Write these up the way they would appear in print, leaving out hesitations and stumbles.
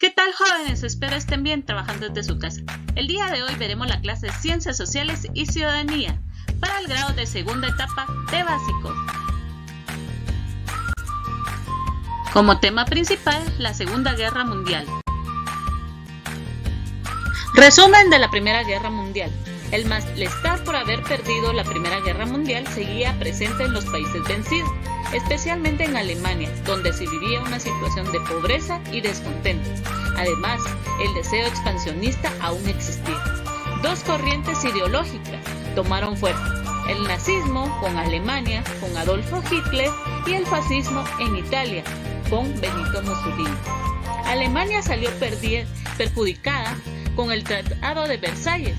¿Qué tal, jóvenes? Espero estén bien trabajando desde su casa. El día de hoy veremos la clase Ciencias Sociales y Ciudadanía para el grado de segunda etapa de básicos. Como tema principal, la Segunda Guerra Mundial. Resumen de la Primera Guerra Mundial. El malestar por haber perdido la Primera Guerra Mundial seguía presente en los países vencidos, especialmente en Alemania, donde se vivía una situación de pobreza y descontento. Además, el deseo expansionista aún existía. Dos corrientes ideológicas tomaron fuerza: el nazismo con Alemania, con Adolfo Hitler, y el fascismo en Italia, con Benito Mussolini. Alemania salió perjudicada con el Tratado de Versalles,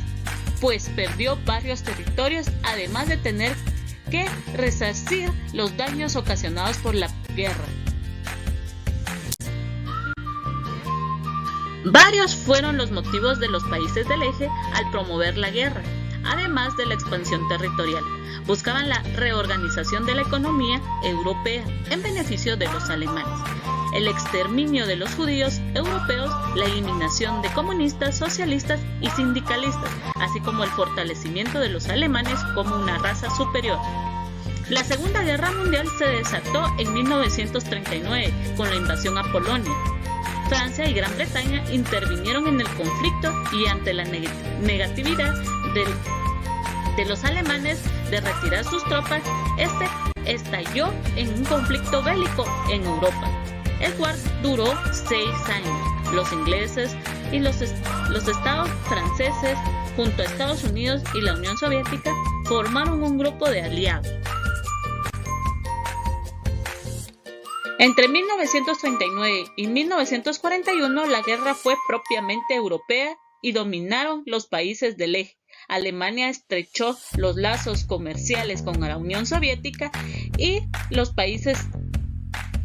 pues perdió varios territorios, además de tener que resarcir los daños ocasionados por la guerra. Varios fueron los motivos de los países del eje al promover la guerra, además de la expansión territorial. Buscaban la reorganización de la economía europea en beneficio de los alemanes, el exterminio de los judíos europeos, la eliminación de comunistas, socialistas y sindicalistas, así como el fortalecimiento de los alemanes como una raza superior. La Segunda Guerra Mundial se desató en 1939 con la invasión a Polonia. Francia y Gran Bretaña intervinieron en el conflicto y ante la negatividad de los alemanes de retirar sus tropas, este estalló en un conflicto bélico en Europa, el cual duró 6 años. Los ingleses y los estados franceses, junto a Estados Unidos y la Unión Soviética, formaron un grupo de aliados. Entre 1939 y 1941 la guerra fue propiamente europea y dominaron los países del eje. Alemania estrechó los lazos comerciales con la Unión Soviética y los países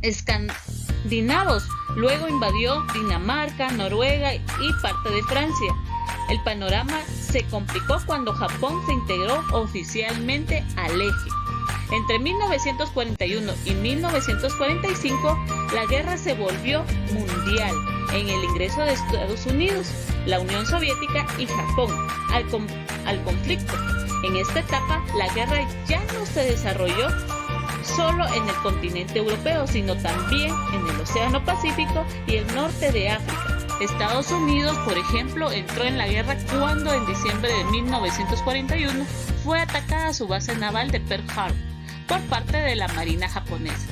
escandinavos. Luego invadió Dinamarca, Noruega y parte de Francia. El panorama se complicó cuando Japón se integró oficialmente al eje. Entre 1941 y 1945, la guerra se volvió mundial en el ingreso de Estados Unidos, la Unión Soviética y Japón al conflicto. En esta etapa, la guerra ya no se desarrolló solo en el continente europeo, sino también en el Océano Pacífico y el norte de África. Estados Unidos, por ejemplo, entró en la guerra cuando en diciembre de 1941 fue atacada su base naval de Pearl Harbor por parte de la Marina japonesa.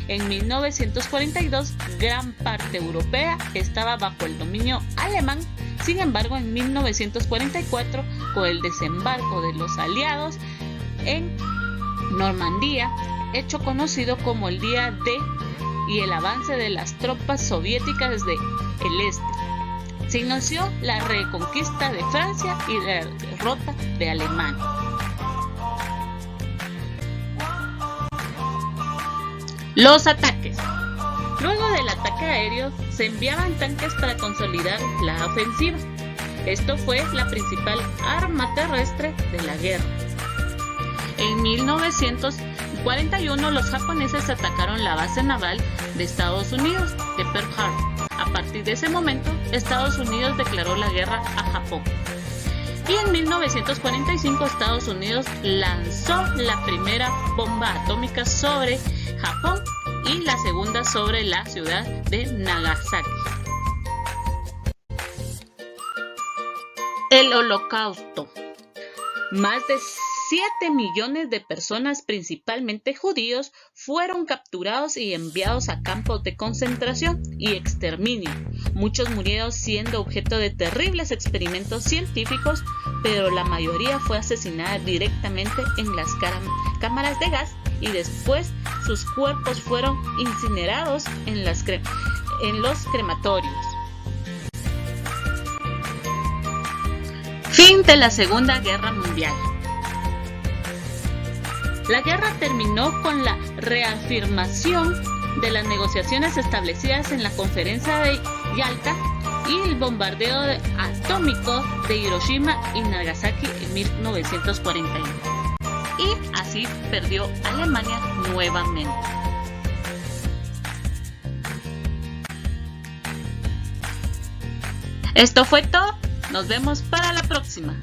En 1942, gran parte europea estaba bajo el dominio alemán. Sin embargo, en 1944, con el desembarco de los aliados en Normandía, hecho conocido como el Día D, y el avance de las tropas soviéticas desde el este, se inició la reconquista de Francia y la derrota de Alemania. Los ataques. Luego del ataque aéreo, se enviaban tanques para consolidar la ofensiva. Esto fue la principal arma terrestre de la guerra. En 1941, los japoneses atacaron la base naval de Estados Unidos de Pearl Harbor. A partir de ese momento, Estados Unidos declaró la guerra a Japón. Y en 1945, Estados Unidos lanzó la primera bomba atómica sobre Japón y la segunda sobre la ciudad de Nagasaki. El Holocausto. Más de 7 millones de personas, principalmente judíos, fueron capturados y enviados a campos de concentración y exterminio. Muchos murieron siendo objeto de terribles experimentos científicos, pero la mayoría fue asesinada directamente en las cámaras de gas y después sus cuerpos fueron incinerados en los crematorios. Fin de la Segunda Guerra Mundial. La guerra terminó con la reafirmación de las negociaciones establecidas en la Conferencia de Yalta y el bombardeo atómico de Hiroshima y Nagasaki en 1941. Y así perdió Alemania nuevamente. Esto fue todo. Nos vemos para la próxima.